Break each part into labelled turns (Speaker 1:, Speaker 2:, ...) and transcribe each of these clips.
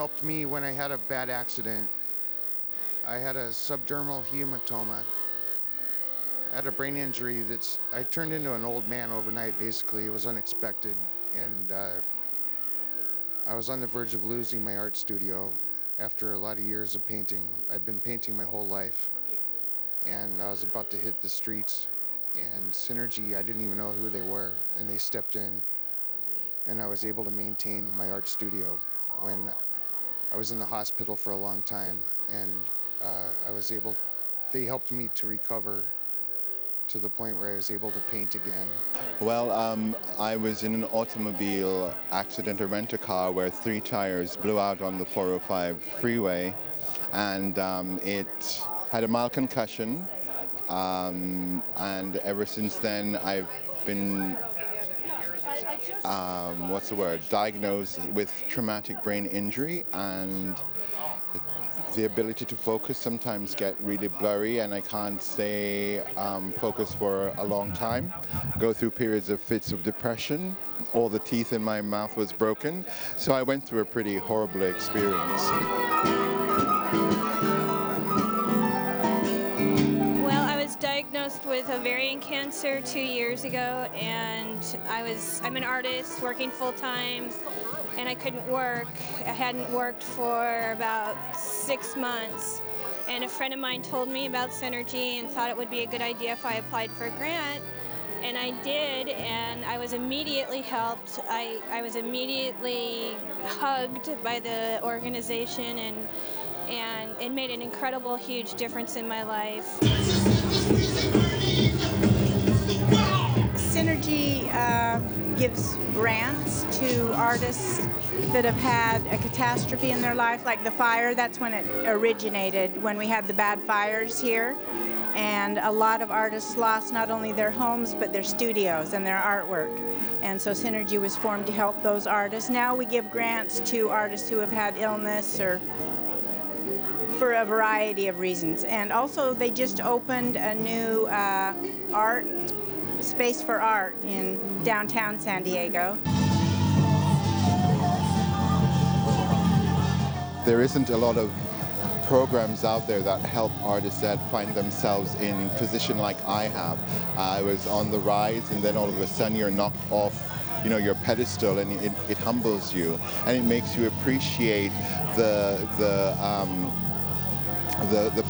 Speaker 1: helped me when I had a bad accident. I had a subdermal hematoma. I had a brain injury I turned into an old man overnight, basically. It was unexpected, and I was on the verge of losing my art studio after a lot of years of painting. I'd been painting my whole life, and I was about to hit the streets, and Synergy, I didn't even know who they were, and they stepped in, and I was able to maintain my art studio when I was in the hospital for a long time, and they helped me to recover to the point where I was able to paint again.
Speaker 2: Well, I was in an automobile accident, a rent-a-car, where 3 tires blew out on the 405 freeway, and it had a mild concussion, and ever since then I've been diagnosed with traumatic brain injury, and the ability to focus sometimes get really blurry, and I can't stay focused for a long time. Go through periods of fits of depression. All the teeth in my mouth was broken, so I went through a pretty horrible experience.
Speaker 3: Well, I was diagnosed with ovarian cancer 2 years ago, and I'm an artist working full-time, and I couldn't work. I hadn't worked for about 6 months, and a friend of mine told me about Synergy and thought it would be a good idea if I applied for a grant, and I did, and I was immediately helped. I was immediately hugged by the organization, and it made an incredible, huge difference in my life.
Speaker 4: Synergy gives grants to artists that have had a catastrophe in their life, like the fire. That's when it originated, when we had the bad fires here. And a lot of artists lost not only their homes, but their studios and their artwork. And so Synergy was formed to help those artists. Now we give grants to artists who have had illness or for a variety of reasons. And also they just opened a new art space for art in downtown San Diego.
Speaker 2: There isn't a lot of programs out there that help artists that find themselves in a position like I have. I was on the rise, and then all of a sudden you're knocked off, your pedestal, and it humbles you, and it makes you appreciate the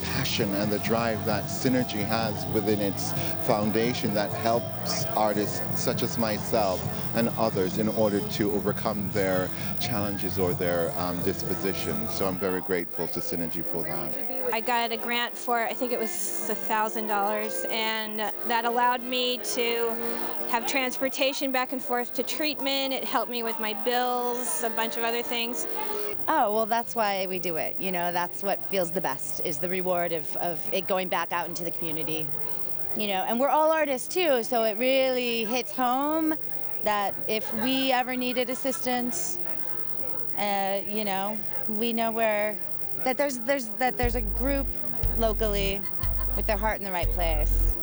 Speaker 2: passion and the drive that Synergy has within its foundation that helps artists such as myself and others in order to overcome their challenges or their dispositions. So I'm very grateful to Synergy for that.
Speaker 3: I got a grant for, I think it was $1,000, and that allowed me to have transportation back and forth to treatment. It helped me with my bills, a bunch of other things.
Speaker 5: Oh, well, that's why we do it. That's what feels the best, is the reward of it going back out into the community. And we're all artists too, so it really hits home that if we ever needed assistance, we know that there's a group locally with their heart in the right place.